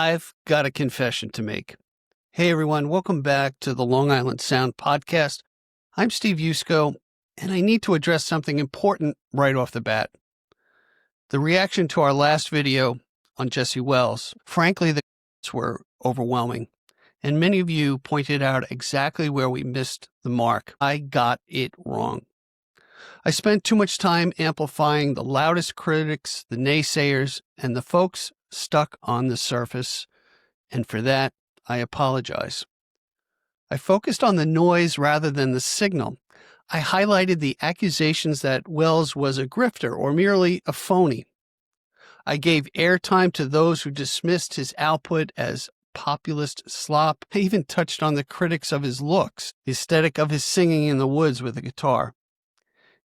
I've got a confession to make. Hey everyone, welcome back to the Long Island Sound podcast. I'm Steve Yusko, and I need to address something important right off the bat. The reaction to our last video on Jesse Wells, frankly, the comments were overwhelming, and many of you pointed out exactly where we missed the mark. I got it wrong. I spent too much time amplifying the loudest critics, the naysayers, and the folks stuck on the surface, and for that, I apologize. I focused on the noise rather than the signal. I highlighted the accusations that Wells was a grifter or merely a phony. I gave airtime to those who dismissed his output as populist slop. I even touched on the critics of his looks, the aesthetic of his singing in the woods with a guitar.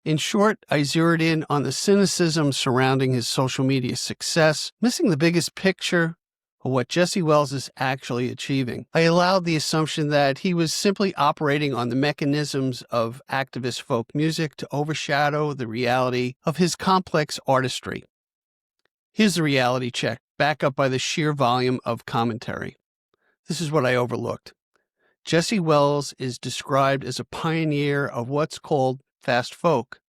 In short, I zeroed in on the cynicism surrounding his social media success, missing the biggest picture of what Jesse Wells is actually achieving. I allowed the assumption that he was simply operating on the mechanisms of activist folk music to overshadow the reality of his complex artistry. Here's the reality check, backed up by the sheer volume of commentary. This is what I overlooked. Jesse Wells is described as a pioneer of what's called fast folk,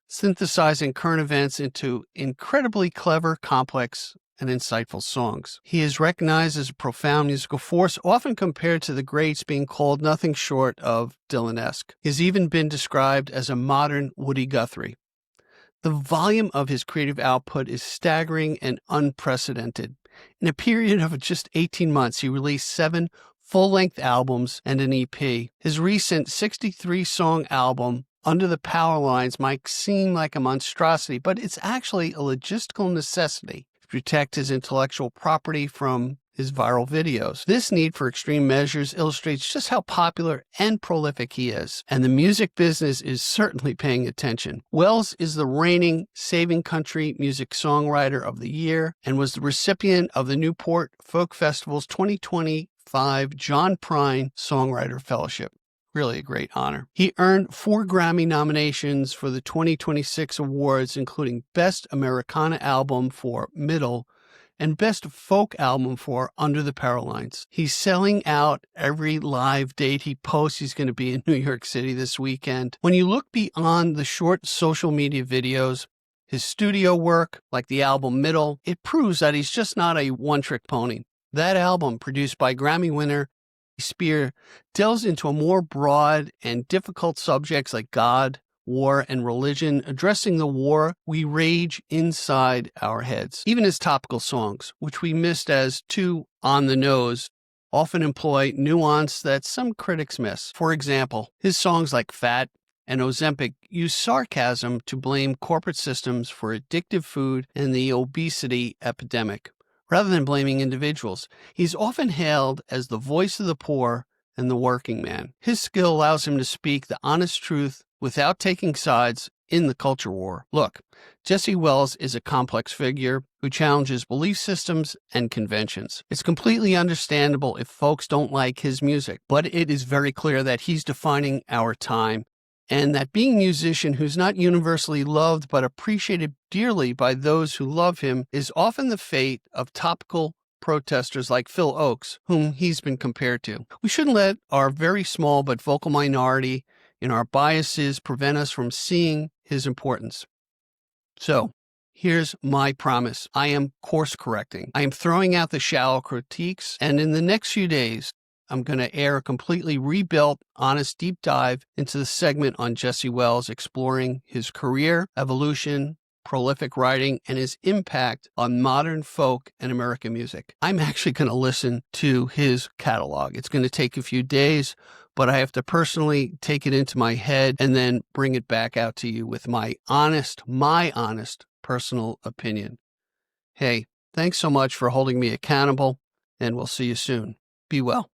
synthesizing current events into incredibly clever, complex, and insightful songs. He is recognized as a profound musical force, often compared to the greats, being called nothing short of Dylan-esque. He has even been described as a modern Woody Guthrie. The volume of his creative output is staggering and unprecedented. In a period of just 18 months, he released 7 full-length albums and an EP. His recent 63-song album, Under the Power Lines, might seem like a monstrosity, but it's actually a logistical necessity to protect his intellectual property from his viral videos. This need for extreme measures illustrates just how popular and prolific he is, and the music business is certainly paying attention. Wells is the reigning Saving Country Music Songwriter of the Year and was the recipient of the Newport Folk Festival's 2025 John Prine Songwriter Fellowship. Really a great honor. He earned 4 Grammy nominations for the 2026 awards, including Best Americana Album for Middle and Best Folk Album for Under the Power Lines. He's selling out every live date he posts. He's going to be in New York City this weekend. When you look beyond the short social media videos, his studio work, like the album Middle, it proves that he's just not a one-trick pony. That album, produced by Grammy winner Spear, delves into a more broad and difficult subjects like God, war, and religion, addressing the war we rage inside our heads. Even his topical songs, which we missed as too on the nose, often employ nuance that some critics miss. For example, his songs like Fat and Ozempic use sarcasm to blame corporate systems for addictive food and the obesity epidemic. Rather than blaming individuals, he's often hailed as the voice of the poor and the working man. His skill allows him to speak the honest truth without taking sides in the culture war. Look, Jesse Wells is a complex figure who challenges belief systems and conventions. It's completely understandable if folks don't like his music, but it is very clear that he's defining our time, and that being a musician who's not universally loved but appreciated dearly by those who love him is often the fate of topical protesters like Phil Oakes, whom he's been compared to. We shouldn't let our very small but vocal minority in our biases prevent us from seeing his importance. So, here's my promise. I am course correcting. I am throwing out the shallow critiques, and in the next few days, I'm going to air a completely rebuilt, honest deep dive into the segment on Jesse Wells, exploring his career, evolution, prolific writing, and his impact on modern folk and American music. I'm actually going to listen to his catalog. It's going to take a few days, but I have to personally take it into my head and then bring it back out to you with my honest personal opinion. Hey, thanks so much for holding me accountable, and we'll see you soon. Be well.